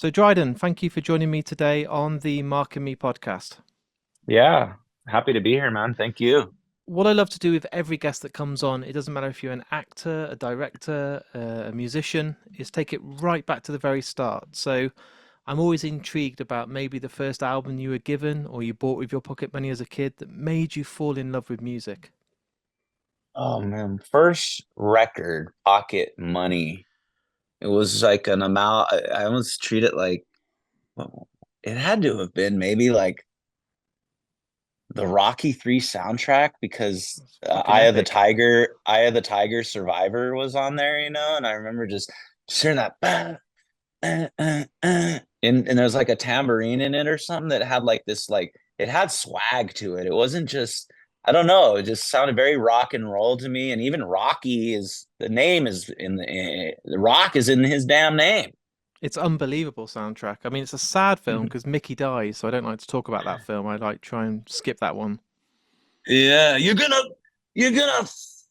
So, Dryden, thank you for joining me today on the Mark and Me podcast. Yeah, happy to be here, man. Thank you. What I love to do with every guest that comes on, it doesn't matter if you're an actor, a director, a musician, is take it right back to the very start. So, I'm always intrigued about maybe the first album you were given or you bought with your pocket money as a kid that made you fall in love with music. Oh man, first record, Pocket Money. It was like an amount. I almost treat it like well, it had to have been maybe like the Rocky 3 soundtrack because It's fucking epic. Eye of the Tiger, Survivor was on there, and I remember just hearing that and there's like a tambourine in it or something that had like this like it had swag to it. It wasn't just I don't know, it just sounded very rock and roll to me. And even Rocky is the name is in the rock is in his damn name. It's unbelievable soundtrack. I mean, it's a sad film because Mickey dies, so I don't like to talk about that film. I like try and skip that one. Yeah, you're gonna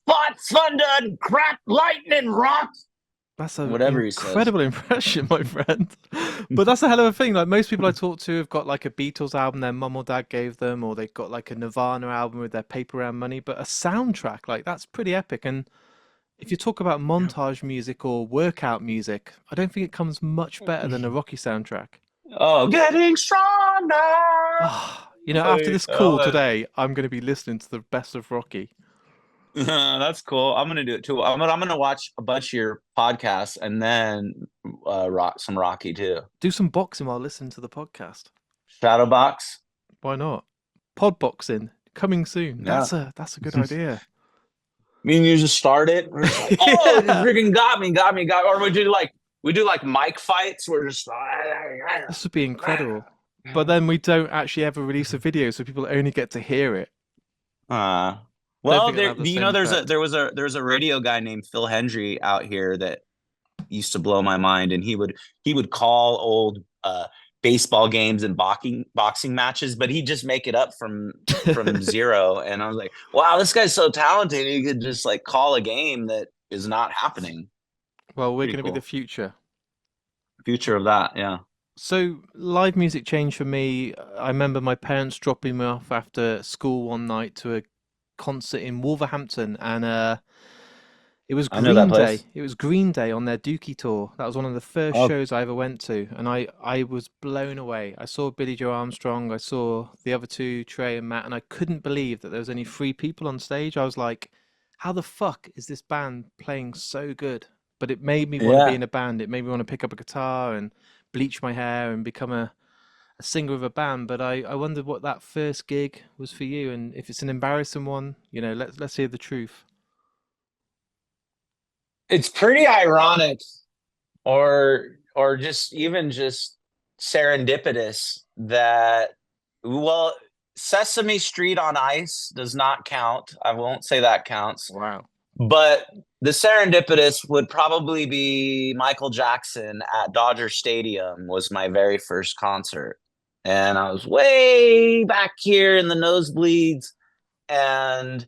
fight thunder and crack lightning, rock. That's an Whatever he says. incredible impression, my friend. But that's a hell of a thing. Like most people I talk to have got like a Beatles album their mum or dad gave them, or they've got like a Nirvana album with their paper round money. But a soundtrack, like that's pretty epic. And if you talk about montage music or workout music, I don't think it comes much better than a Rocky soundtrack. Oh, getting stronger. Ah, after this call Oh, today, I'm going to be listening to the best of Rocky. that's cool. I'm gonna do it too. I'm gonna watch a bunch of your podcasts and then rock some Rocky too. Do some boxing while listening to the podcast. Shadowbox. Why not? Pod boxing coming soon. Yeah. That's a good idea. Me and you just start it. We're just like, oh, it Yeah, freaking got me. Or we do like mic fights. We're just this would be incredible. But then we don't actually ever release a video, so people only get to hear it. uh Don't well think it'll there have the same effect. there was a radio guy named Phil Hendry out here that used to blow my mind, and he would call old baseball games and boxing matches, but he'd just make it up from zero. And I was like, wow, this guy's so talented. He could just like call a game that is not happening. Well, we're Pretty going to be the cool. future. Future of that, yeah. So, live music changed for me. I remember my parents dropping me off after school one night to a concert in Wolverhampton, and it was I know that Green Day. place. It was Green Day on their Dookie tour. That was one of the first Oh, shows I ever went to, and I was blown away. I saw Billy Joe Armstrong, I saw the other two, Trey and Matt, and I couldn't believe that there was only three people on stage. I was like, how the fuck is this band playing so good? But it made me want to be yeah. in a band. It made me want to pick up a guitar and bleach my hair and become a singer of a band. But I wondered what that first gig was for you, and if it's an embarrassing one, let's hear the truth. It's pretty ironic or just serendipitous that well Sesame Street on Ice does not count. I won't say that counts. Wow. But the serendipitous would probably be Michael Jackson at Dodger Stadium was my very first concert. And I was way back here in the nosebleeds. And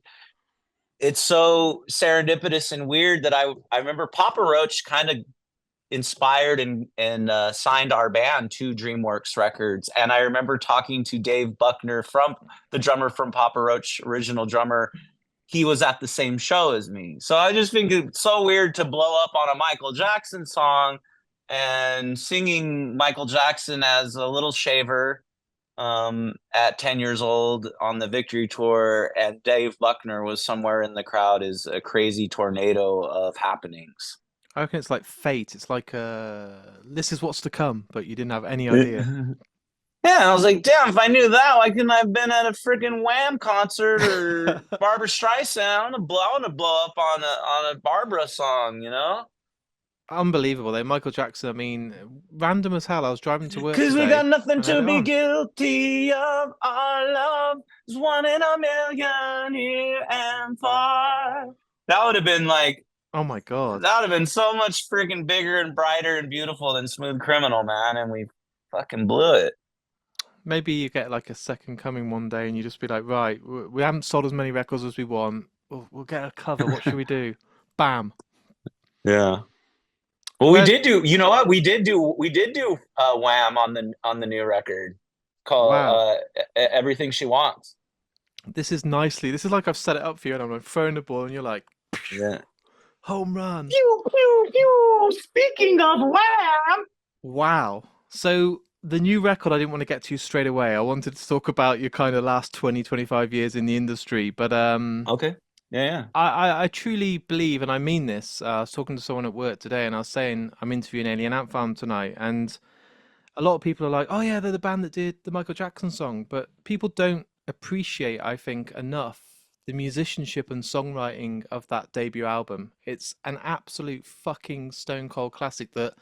it's so serendipitous and weird that I remember Papa Roach kind of inspired and signed our band to DreamWorks Records. And I remember talking to Dave Buckner from the drummer from Papa Roach, original drummer. He was at the same show as me. So I just think it's so weird to blow up on a Michael Jackson song and singing Michael Jackson as a little shaver at 10 years old on the Victory Tour. And Dave Buckner was somewhere in the crowd is a crazy tornado of happenings. I reckon it's like fate. It's like this is what's to come, but you didn't have any idea. Yeah, I was like, damn, if I knew that, why couldn't I have been at a freaking Wham concert or Barbara Streisand? I want to blow up on a Barbara song. Unbelievable though. Michael Jackson, I mean, random as hell. I was driving to work Cause we got today nothing and I had to it be on. guilty of. Our love is one in a million here and far. That would have been like Oh my God. that would have been so much freaking bigger and brighter and beautiful than Smooth Criminal, man. And we fucking blew it. Maybe you get like a second coming one day and you just be like, right, we haven't sold as many records as we want. We'll get a cover. What should we do? Bam. Yeah. Well, we Where? did do. You know what? We did do Wham on the new record called Wow, Everything She Wants. this is nicely. This is like I've set it up for you, and I'm like throwing the ball, and you're like Yeah. home run. Pew, pew, pew. Speaking of Wham. Wow. So the new record, I didn't want to get to straight away. I wanted to talk about your kind of last 20, 25 years in the industry, but Okay. Yeah, yeah. I truly believe, and I mean this. I was talking to someone at work today, and I was saying I'm interviewing Alien Ant Farm tonight, and a lot of people are like, "Oh yeah, they're the band that did the Michael Jackson song," but people don't appreciate, I think, enough the musicianship and songwriting of that debut album. It's an absolute fucking stone cold classic that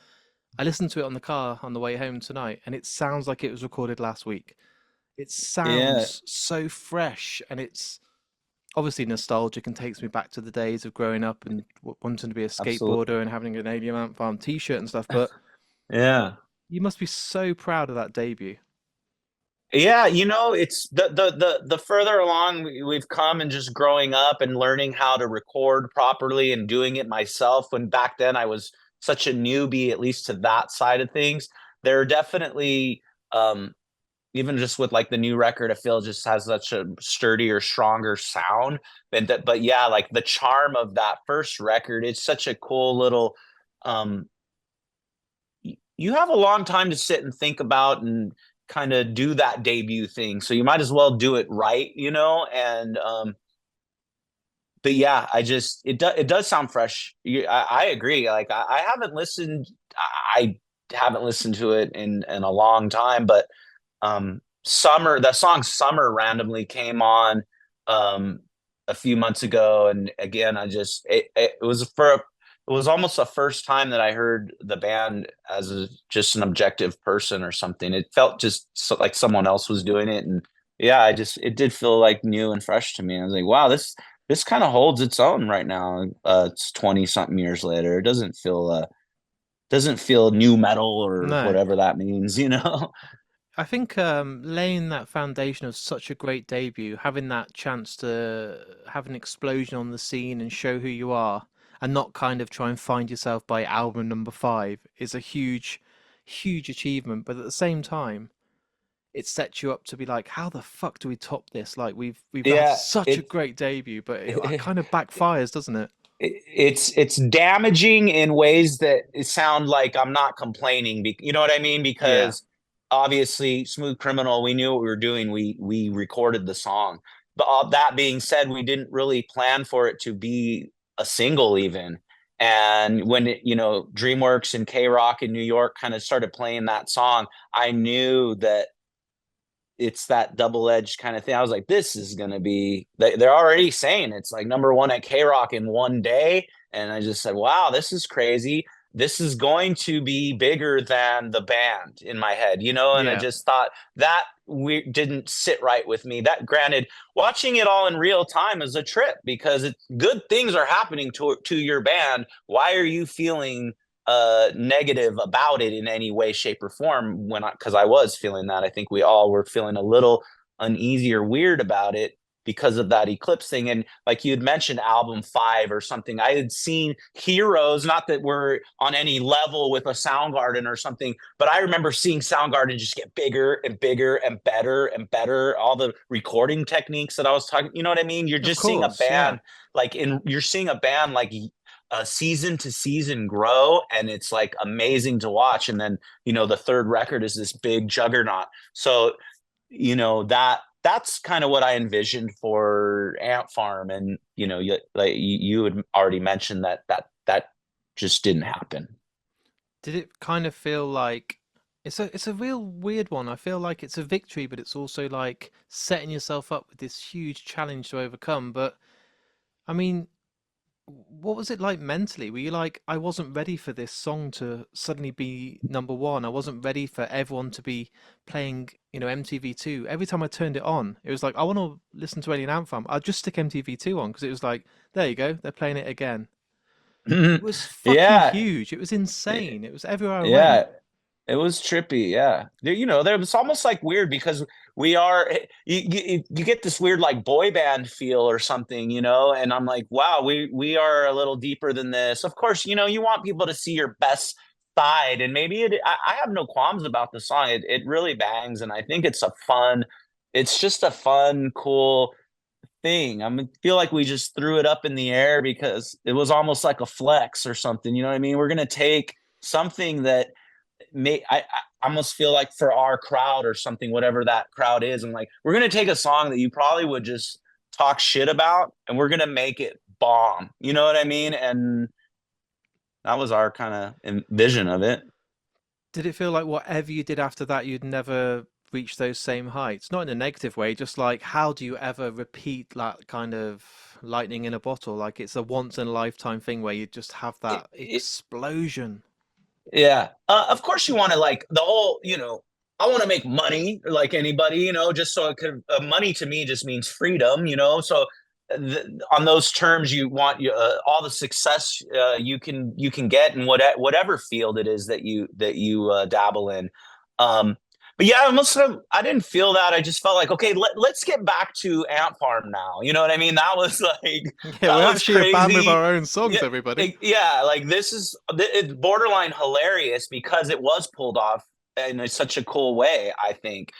I listened to it on the car on the way home tonight, and it sounds like it was recorded last week. It Yeah, sounds so fresh, and it's obviously nostalgic and takes me back to the days of growing up and wanting to be a absolutely. skateboarder and having an Alien Ant Farm T-shirt and stuff. But Yeah. you must be so proud of that debut. Yeah, it's the further along we've come and just growing up and learning how to record properly and doing it myself when back then I was such a newbie, at least to that side of things. There are definitely um even just with like the new record, I feel just has such a sturdier, stronger sound. But yeah, like the charm of that first record, it's such a cool little um you have a long time to sit and think about and kind of do that debut thing. So you might as well do it right, And but yeah, it does sound fresh. I agree. Like I haven't listened. I haven't listened to it in a long time, but Summer, that song Summer randomly came on um a few months ago, and again I just it was almost the first time that I heard the band as just an objective person or something. It felt just like someone else was doing it, and yeah, it did feel like new and fresh to me. I was like, wow, this kind of holds its own right now. It's 20 something years later. It doesn't feel new metal or No, whatever that means, you know? I think laying that foundation of such a great debut, having that chance to have an explosion on the scene and show who you are, and not kind of try and find yourself by album number five, is a huge, huge achievement. But at the same time, it sets you up to be like, how the fuck do we top this? Like we've had Yeah, such a great debut, but it kind of backfires, doesn't it? it's damaging in ways that it sound like I'm not complaining. You know what I mean? Yeah, Because obviously, Smooth Criminal, we knew what we were doing. We recorded the song, but all that being said, we didn't really plan for it to be a single even. And when DreamWorks and K Rock in New York kind of started playing that song, I knew that it's that double-edged kind of thing. I was like, this is gonna be they're already saying it's like number one at K Rock in one day. And I just said, wow, this is crazy. This is going to be bigger than the band in my head, and I yeah, just thought that we didn't sit right with me. That granted, watching it all in real time is a trip because good things are happening to your band. Why are you feeling negative about it in any way, shape, or form because I was feeling that. I think we all were feeling a little uneasy or weird about it because of that eclipse thing. And like you had mentioned, album five or something, I had seen Heroes, not that we're on any level with a Soundgarden or something, but I remember seeing Soundgarden just get bigger and bigger and better and better. All the recording techniques that I was talking, you know what I mean? You're of just seeing a course, yeah. band you're seeing a band like season to season grow, and it's like amazing to watch. And then the third record is this big juggernaut. So that's kind of what I envisioned for Ant Farm. And you had already mentioned that just didn't happen. Did it kind of feel like it's a real weird one. I feel like it's a victory, but it's also like setting yourself up with this huge challenge to overcome. But I mean, what was it like mentally? Were you like, I wasn't ready for this song to suddenly be number one. I wasn't ready for everyone to be playing, MTV2. Every time I turned it on, it was like, I want to listen to Alien Ant Farm. I'll just stick MTV2 on because it was like, there you go, they're playing it again. It was fucking Yeah, huge. It was insane. It was everywhere I went. yeah. It was trippy, yeah. There was almost like weird because we are you get this weird like boy band feel or something, you know, and I'm like, wow, we are a little deeper than this. Of course, you know, you want people to see your best side, and maybe I have no qualms about the song. It really bangs, and I think it's just a fun, cool thing. I mean, feel like we just threw it up in the air because it was almost like a flex or something. You know what I mean? We're gonna take something that I almost feel like for our crowd or something, whatever that crowd is, I'm like, we're gonna take a song that you probably would just talk shit about, and we're gonna make it bomb. You know what I mean? And that was our kind of vision of it. Did it feel like whatever you did after that, you'd never reach those same heights? Not in a negative way, just like how do you ever repeat that kind of lightning in a bottle? Like it's a once in a lifetime thing where you just have It, that it, explosion. Yeah. Of course you want to like the whole, you know, I want to make money like anybody, you know, just so it could, money to me just means freedom, you know. So on those terms, you want all the success you can get in whatever field it is that you dabble in. Um, but yeah, I didn't feel that. I just felt like, okay, let's get back to Ant Farm now. You know what I mean? That was like Yeah, that we're was actually a band with crazy. our own songs, Yeah, everybody. yeah, like this is it's borderline hilarious because it was pulled off in such a cool way, I think.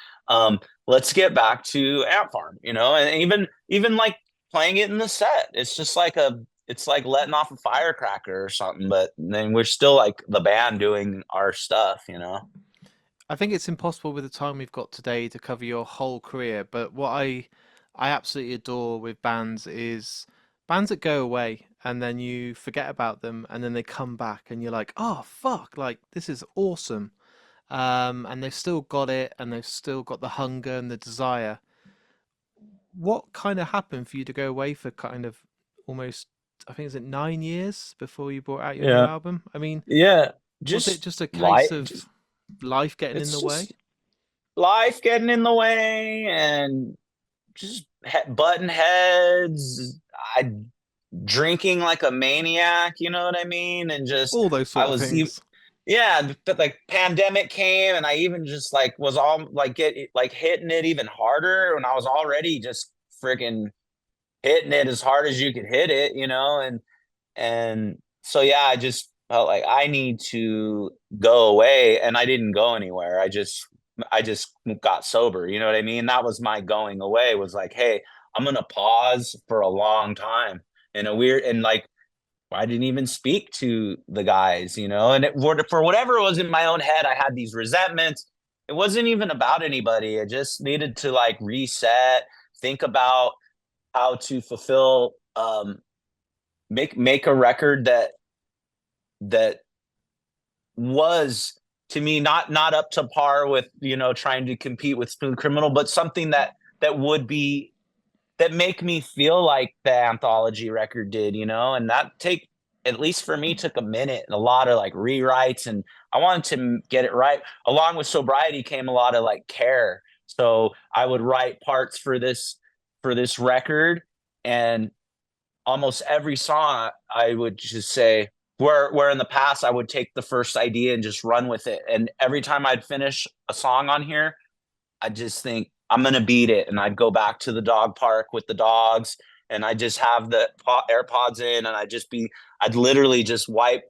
Let's get back to Ant Farm, you know, and even like playing it in the set. It's just like it's like letting off a firecracker or something, but then we're still like the band doing our stuff, you know. I think it's impossible with the time we've got today to cover your whole career, but what I absolutely adore with bands is bands that go away and then you forget about them and then they come back and you're like, "Oh fuck, like this is awesome." And they've still got it and they've still got the hunger and the desire. What kind of happened for you to go away for kind of almost, I think, is it 9 years before you brought out your new Yeah. album? I mean, Yeah. was it Just just a case life. of life getting in It's the way? just life getting in the way and just button heads. I drinking like a maniac, you know what I mean? And just All those I sort of was things. yeah, but like pandemic came and I even just like was all like get like hitting it even harder when I was already just freaking hitting it as hard as you could hit it, you know, and so yeah, I just felt like I need to go away and I didn't go anywhere. I just got sober, you know what I mean? That was my going away was like, hey, I'm gonna pause for a long time in a weird and like I didn't even speak to the guys, you know, and for whatever was in my own head, I had these resentments. It wasn't even about anybody. I just needed to like reset, think about how to fulfill, make a record that was to me not up to par with you know trying to compete with Smooth Criminal, but something that would be that make me feel like the anthology record did, you know, and that take at least for me took a minute and a lot of like rewrites and I wanted to get it right. Along with sobriety came a lot of like care. So I would write parts for this record and almost every song I would just say where in the past I would take the first idea and just run with it. And every time I'd finish a song on here, I just think I'm gonna beat it, and I'd go back to the dog park with the dogs, and I just have the AirPods in, and I'd literally just wipe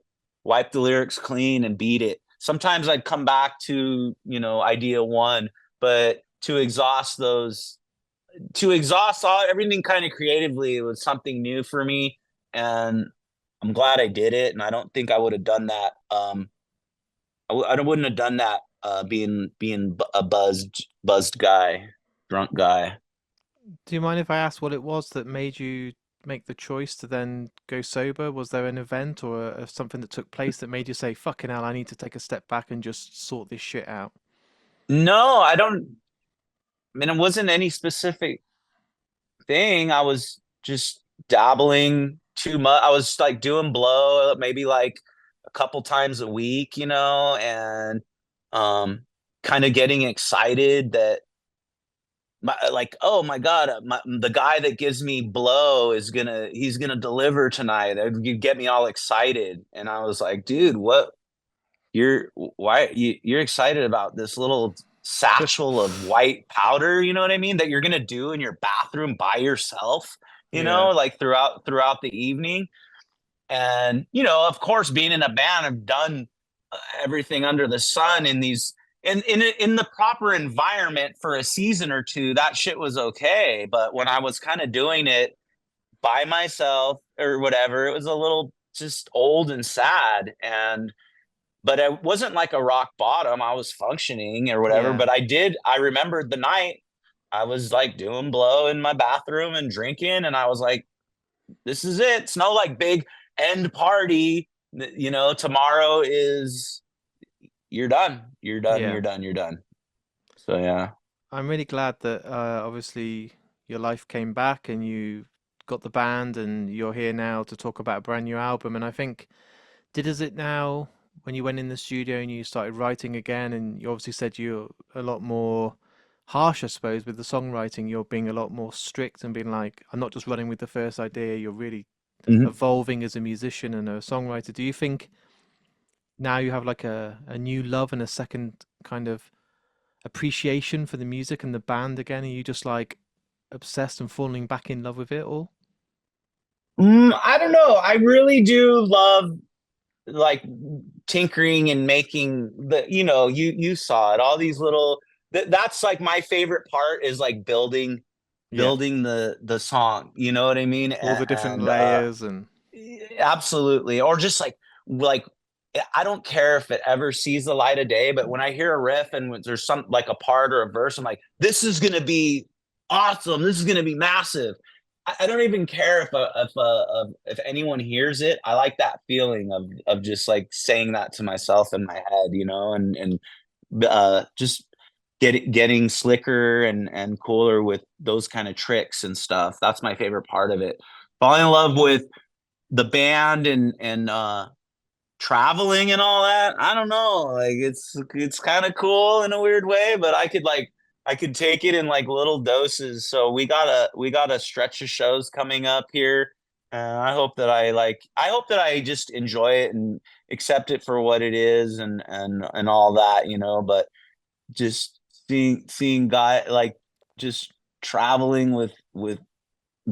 the lyrics clean and beat it. Sometimes I'd come back to you know idea one, but to exhaust all everything kind of creatively, it was something new for me, and I'm glad I did it. And I don't think I would have done that. I wouldn't have done that being a buzzed guy, drunk guy. Do you mind if I ask what it was that made you make the choice to then go sober? Was there an event or something that took place that made you say, fucking hell, I need to take a step back and just sort this shit out? No, I don't. I mean, it wasn't any specific thing. I was just dabbling too much. I was like doing blow maybe like a couple times a week, you know, and um, kind of getting excited that like oh my god the guy that gives me blow is gonna he's gonna deliver tonight. You get me all excited and I was like dude what you're excited about this little satchel of white powder, you know what I mean, that you're gonna do in your bathroom by yourself, Yeah. like throughout the evening. And of course, being in a band, I've done everything under the sun in these in the proper environment for a season or two. That shit was okay, but when I was kind of doing it by myself or whatever, it was a little just old and sad. And but it wasn't like a rock bottom. I was functioning or whatever. Yeah. But I remembered the night I was like doing blow in my bathroom and drinking, and I was like, this is it. It's no like big end party. Tomorrow is you're done. You're done. Yeah. You're done. You're done. So yeah. I'm really glad that obviously your life came back and you got the band and you're here now to talk about a brand new album. And I think, is it now when you went in the studio and you started writing again, and you obviously said you're a lot more harsh, I suppose, with the songwriting, you're being a lot more strict and being like, I'm not just running with the first idea, you're really Mm-hmm. evolving as a musician and a songwriter. Do you think now you have like a new love and a second kind of appreciation for the music and the band again? Are you just like obsessed and falling back in love with it all? I don't know. I really do love like tinkering and making you saw it, all these little that's like my favorite part is like Yeah, building the song, you know what I mean. all the different layers and Absolutely. Or just like I don't care if it ever sees the light of day, but when I hear a riff and when there's some like a part or a verse, I'm like, this is gonna be awesome. This is gonna be massive. I don't even care if anyone hears it. I like that feeling of just like saying that to myself in my head, and just getting slicker and cooler with those kind of tricks and stuff. That's my favorite part of it. Falling in love with the band and traveling and all that. I don't know. Like it's kind of cool in a weird way, but I could take it in like little doses. So we got a stretch of shows coming up here. I hope that I just enjoy it and accept it for what it is and all that, but just seeing guy like just traveling with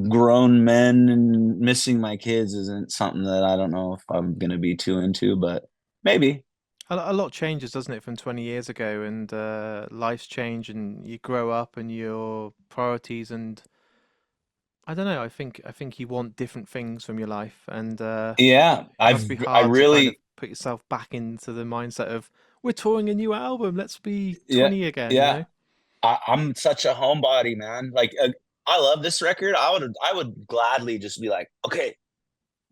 grown men and missing my kids isn't something that I don't know if I'm gonna be too into, but maybe. a lot changes, doesn't it, from 20 years ago? And life's change, and you grow up, and your priorities, and I don't know. I think you want different things from your life, and Yeah, it must be I hard to kind of really, put yourself back into the mindset of we're touring a new album. Let's be yeah, 20 again, you yeah. know? I'm such a homebody, man. Like, I love this record. I would gladly just be like, okay,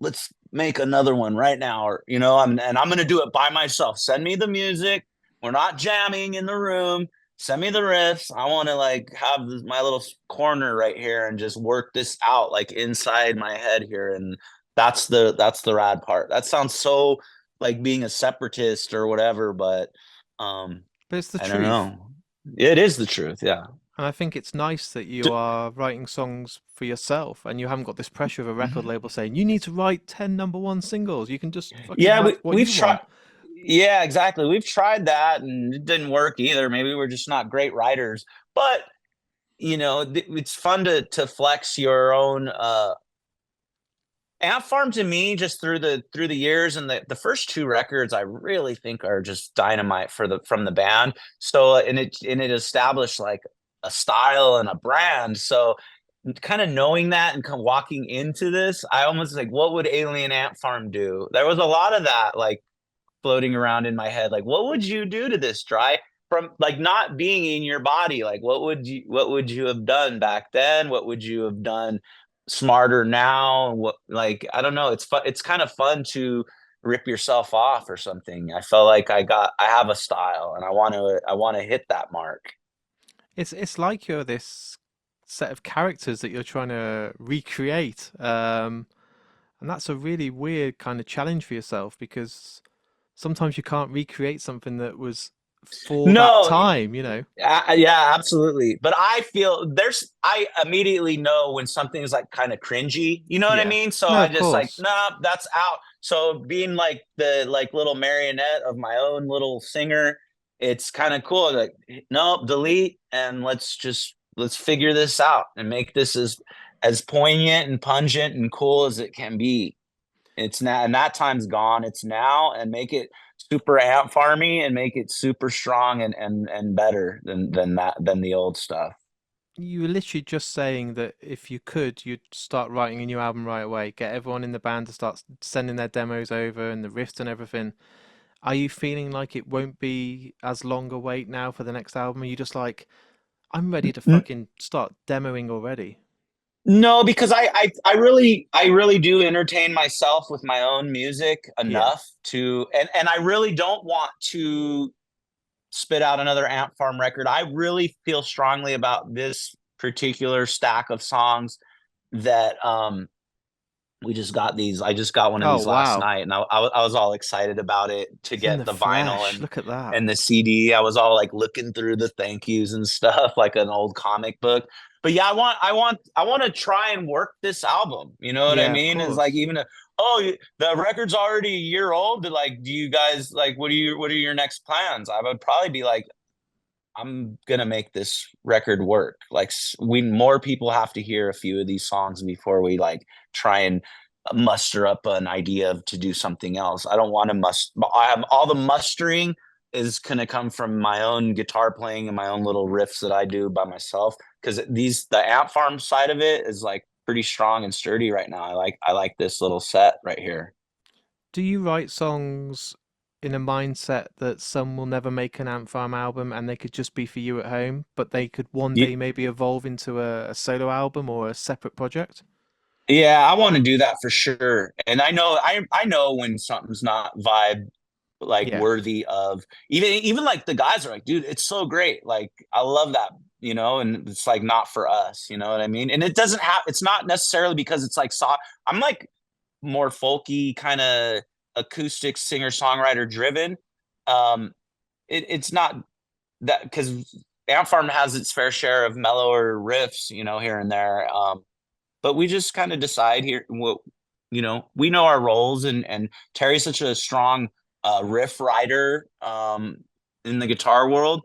let's make another one right now, or and I'm gonna do it by myself. Send me the music. We're not jamming in the room. Send me the riffs. I want to like have my little corner right here and just work this out like inside my head here. And that's the rad part. That sounds so like being a separatist or whatever, but um, But it's the I don't truth. know. It is the truth. Yeah. And I think it's nice that you are writing songs for yourself and you haven't got this pressure of a record label saying you need to write 10 number one singles. You can just fucking Yeah, write what we've you tried. want. Yeah, exactly. We've tried that and it didn't work either. Maybe we're just not great writers. But it's fun to flex your own Ant Farm to me just through the years, and the first two records I really think are just dynamite from the band. So and it established like a style and a brand. So kind of knowing that and kind of walking into this, I almost like, what would Alien Ant Farm do? There was a lot of that like floating around in my head. Like, what would you do to this, Dry? From like not being in your body, like what would you have done back then? What would you have done smarter now? What, like, I don't know. It's fun. It's kind of fun to rip yourself off or something. I felt like I have a style and I want to hit that mark. It's like you're this set of characters that you're trying to recreate. And that's a really weird kind of challenge for yourself because sometimes you can't recreate something that was for that No, time, you know? yeah, absolutely. But I immediately know when something is like kind of cringy. You know what I Yeah. mean? So No, I of just like, course. nah, that's out. So being like the like little marionette of my own little singer it's kind of cool. Like, no, delete, and let's figure this out and make this as poignant and pungent and cool as it can be. It's now, and that time's gone. It's now, and make it super amp farmy and make it super strong and better than the old stuff. You were literally just saying that if you could, you'd start writing a new album right away. Get everyone in the band to start sending their demos over and the riffs and everything. Are you feeling like it won't be as long a wait now for the next album? Are you just like, I'm ready to fucking start demoing already? No, because I really do entertain myself with my own music Yeah. enough to, and I really don't want to spit out another Ant Farm record. I really feel strongly about this particular stack of songs that we just got these. I just got one of Oh, these last wow. night, and I was all excited about it to It's in get the the vinyl flesh. Look at that. and the CD. I was all like looking through the thank yous and stuff, like an old comic book. But yeah, I want to try and work this album. You know what I Yeah, of mean? Is like course. even oh, the record's already a year old. Like, do you guys like what are your next plans? I would probably be like, I'm gonna make this record work. Like, we more people have to hear a few of these songs before we like try and muster up an idea to do something else. I don't want to I have all the mustering is gonna come from my own guitar playing and my own little riffs that I do by myself. Because the amp farm side of it is like pretty strong and sturdy right now. I like this little set right here. Do you write songs in a mindset that some will never make an Ant Farm album and they could just be for you at home, but they could one day maybe evolve into a solo album or a separate project? Yeah, I want to do that for sure. And I know when something's not vibe like Yeah. worthy of even like the guys are like, dude, it's so great. Like I love that, and it's like not for us, you know what I mean? And it doesn't have it's not necessarily because it's like I'm like more folky kind of acoustic singer-songwriter driven. Um it's not that because Amp Farm has its fair share of mellower riffs, here and there. But we just kind of decide here what we know our roles, and Terry's such a strong riff writer in the guitar world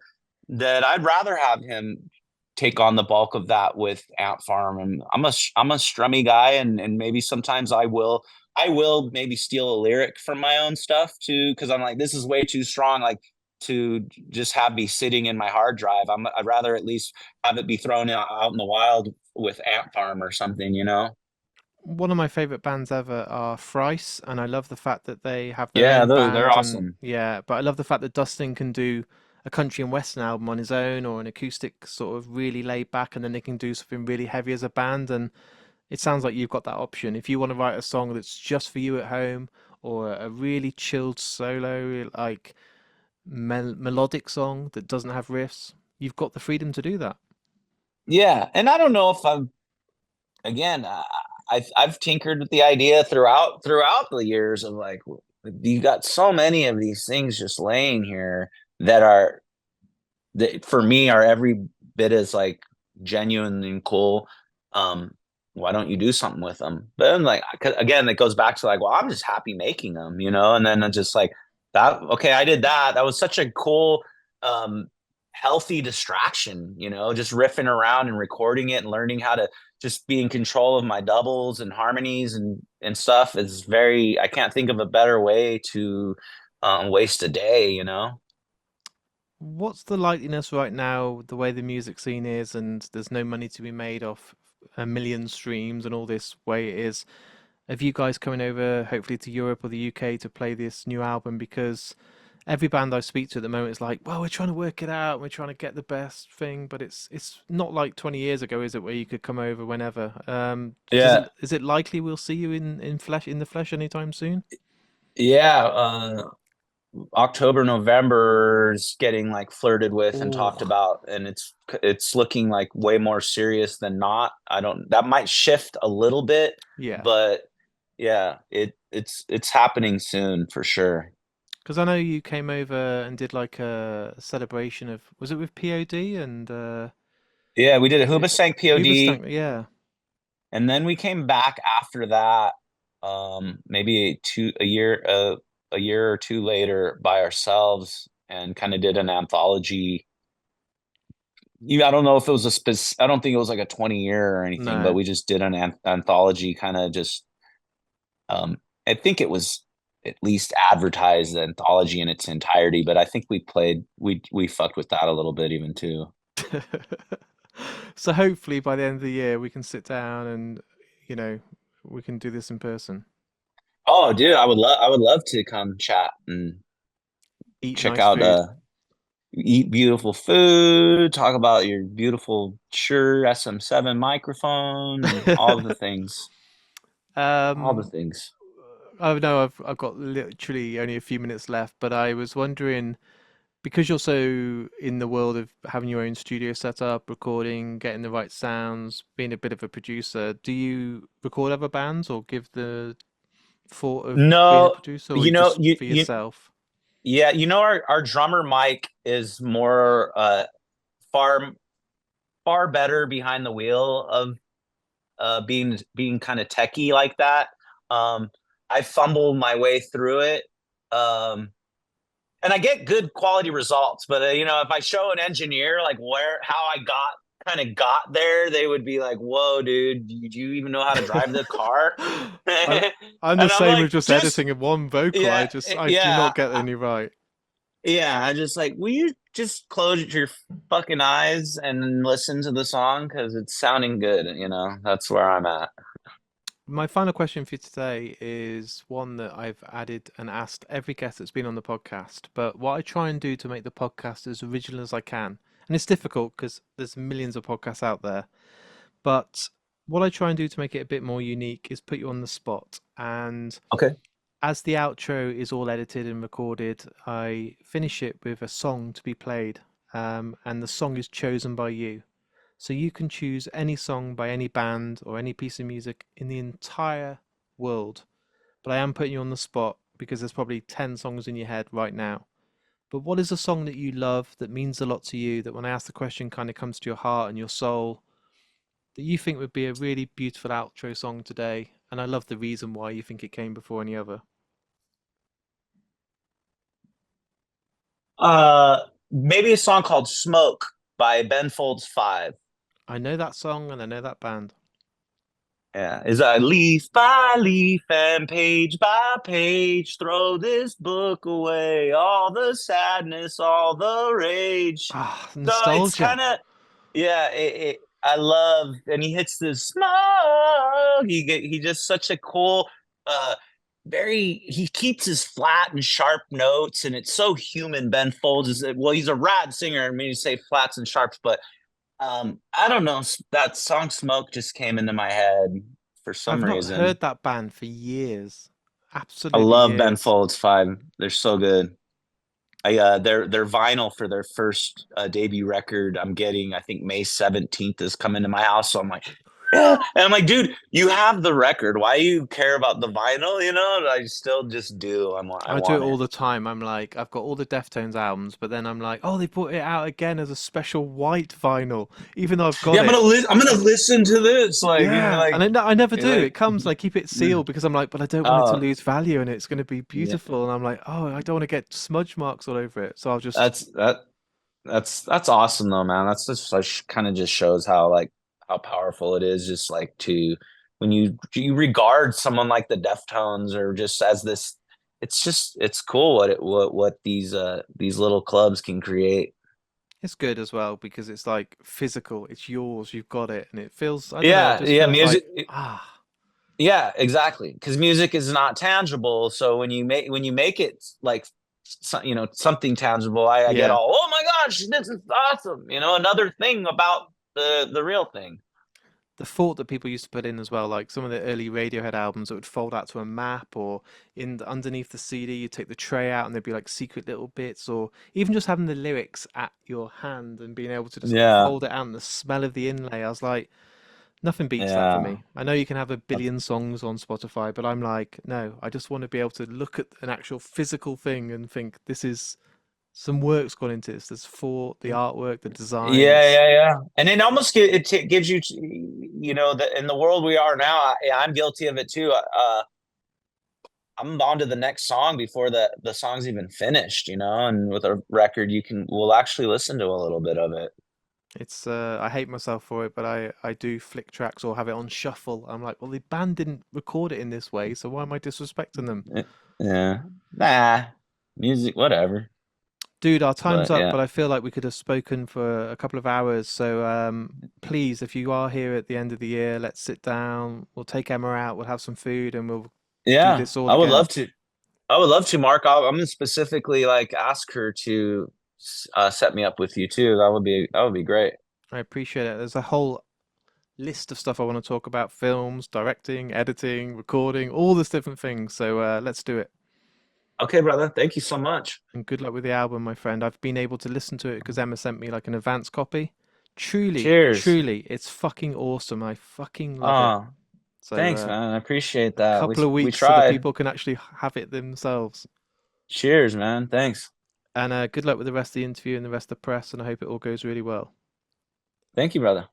that I'd rather have him take on the bulk of that with Ant Farm. And I'm a strummy guy, and maybe sometimes I will maybe steal a lyric from my own stuff too, because I'm like, this is way too strong, like to just have me sitting in my hard drive. I'd rather at least have it be thrown out in the wild with Ant Farm or something, you know? One of my favorite bands ever are Thrice, and I love the fact that they have their Yeah, own they're band. And awesome. yeah, but I love the fact that Dustin can do a country and western album on his own or an acoustic sort of really laid back, and then they can do something really heavy as a band. And it sounds like you've got that option. If you want to write a song that's just for you at home, or a really chilled solo, like melodic song that doesn't have riffs, you've got the freedom to do that. Yeah, and I don't know if again, I've tinkered with the idea throughout the years of like you got so many of these things just laying here that are that for me are every bit as like genuine and cool. Um, why don't you do something with them? But then like again, it goes back to like, well, I'm just happy making them, and then it's just like that. Okay, I did that. That was such a cool, um, healthy distraction. Just riffing around and recording it and learning how to just be in control of my doubles and harmonies and stuff is very. I can't think of a better way to waste a day. What's the likeliness right now, the way the music scene is, and there's no money to be made off a million streams and all this way it is? Have you guys coming over, hopefully to Europe or the UK to play this new album? Because every band I speak to at the moment is like, well, we're trying to work it out, we're trying to get the best thing, but it's not like 20 years ago, is it, where you could come over whenever? Yeah, Is it likely we'll see you in the flesh anytime soon? yeah. October, November is getting like flirted with and talked Oh, about, and it's looking like way more serious than not. I don't that might shift a little bit, yeah. but yeah, it's happening soon for sure. Because I know you came over and did like a celebration of, was it with POD and Yeah, we did a was it Hoobastank POD, Hoobastank? Yeah, and then we came back after that, maybe a year or two later by ourselves. and kind of did an anthology. I don't know if it was I don't think it was like a 20-year or anything, but No. we just did an anthology kind of just um I think it was at least advertised the anthology in its entirety, but I think we fucked with that a little bit even too. So hopefully by the end of the year we can sit down and, you know, we can do this in person. Oh, dude, I would love to come chat and Eat check nice out food. eat beautiful food, talk about your beautiful Shure SM7 microphone and all the things. All the Um, things. I know I've got literally only a few minutes left, but I was wondering, because you're so in the world of having your own studio set up, recording, getting the right sounds, being a bit of a producer, do you record other bands or give the thought of being a No, producer, or are you you know, just for yourself? yeah, our drummer Mike is more far far better behind the wheel of being kind of techie like that. Um, I fumbled my way through it. And I get good quality results, but if I show an engineer like where how I got there, they would be like, "Whoa, dude, do you even know how to drive the car?" I, And I'm the I'm same like, with just just editing in one vocal. yeah, I do yeah, not get any right. yeah. I just like, will you just close your fucking eyes and listen to the song because it's sounding good. That's where I'm at. My final question for you today is one that I've added and asked every guest that's been on the podcast. But what I try and do to make the podcast as original as I can, and it's difficult because there's millions of podcasts out there, but what I try and do to make it a bit more unique is put you on the spot. And Okay. as the outro is all edited and recorded, I finish it with a song to be played, and the song is chosen by you. So you can choose any song by any band or any piece of music in the entire world. But I am putting you on the spot because there's probably 10 songs in your head right now. But what is a song that you love, that means a lot to you, that when I ask the question kind of comes to your heart and your soul, that you think would be a really beautiful outro song today? And I love the reason why you think it came before any other. Maybe a song called "Smoke" by Ben Folds Five. I know that song and I know that band. Yeah, is a leaf by leaf and page by page, throw this book away, all the sadness, all the rage. Ah, So it's nostalgia. kind of, yeah, I love, and he hits this smoke. He just such a cool, uh, he keeps his flat and sharp notes, and it's so human. Ben Folds well, he's a rad singer. I mean, you say flats and sharps, but I don't know. That song "Smoke" just came into my head for some I've not reason. heard that band for years. I Absolutely love Ben years. Folds Five. They're so good. Their vinyl for their first debut record. I'm getting. I think May 17th is coming to my house. So I'm like, yeah. And I'm like, dude, you have the record. Why you care about the vinyl? I still just do. I I do it want all it. the time. I'm like, I've got all the Deftones albums, but then I'm like, oh, they put it out again as a special white vinyl, even though I've got Yeah, it. I'm gonna listen to this. Yeah, and I never do. Like, It comes and I keep it yeah. sealed because I'm like, but I don't want it to Oh, lose value and it's going to be yeah. beautiful. And I'm like, oh, I don't want to get smudge marks all over it. So I'll just, That's that. That's awesome though, man. That's just like kind of just shows how like how powerful it is just like to when you regard someone like the Deftones or just as this it's cool what these little clubs can create. it's good as well because it's like physical. It's yours. You've got it, and it feels. I don't know. It Yeah, just yeah, feels music like ah. yeah, exactly. Because music is not tangible. So when you make it like something tangible, I get Yeah, all, oh my gosh, this is awesome. Another thing about the real thing. the thought that people used to put in as well, like some of the early Radiohead albums that would fold out to a map, or underneath the CD, you take the tray out and there'd be like secret little bits, or even just having the lyrics at your hand and being able to just Yeah, fold it out and the smell of the inlay. I was like, nothing beats that for yeah. me. I know you can have a billion songs on Spotify, but I'm like, no, I just want to be able to look at an actual physical thing and think this is some work's gone into this. There's thought, the artwork, the design. Yeah, It's yeah, yeah. And it almost gives you, in the world we are now, I'm guilty of it too. I'm on to the next song before the song's even finished, and with a record we'll actually listen to a little bit of it. It's I hate myself for it, but I do flick tracks or have it on shuffle. I'm like, well, the band didn't record it in this way, so why am I disrespecting them? Eh, Yeah. Nah. Music, whatever. Dude, our time's But up, yeah. but I feel like we could have spoken for a couple of hours. So please, if you are here at the end of the year, let's sit down. We'll take Emma out. We'll have some food, and we'll do Yeah, this all I would again. love to. I would love to, Mark. I'm gonna specifically like ask her to set me up with you too. That would be great. I appreciate it. There's a whole list of stuff I want to talk about: films, directing, editing, recording, all these different things. So let's do it. Okay, brother. Thank you so much. And good luck with the album, my friend. I've been able to listen to it because Emma sent me like an advance copy. Truly, Cheers. truly, it's fucking awesome. I fucking love it. Oh, So thanks, man. I appreciate a that. We couple of we weeks so that tried. people can actually have it themselves. Cheers, man. Thanks. And good luck with the rest of the interview and the rest of the press. And I hope it all goes really well. Thank you, brother.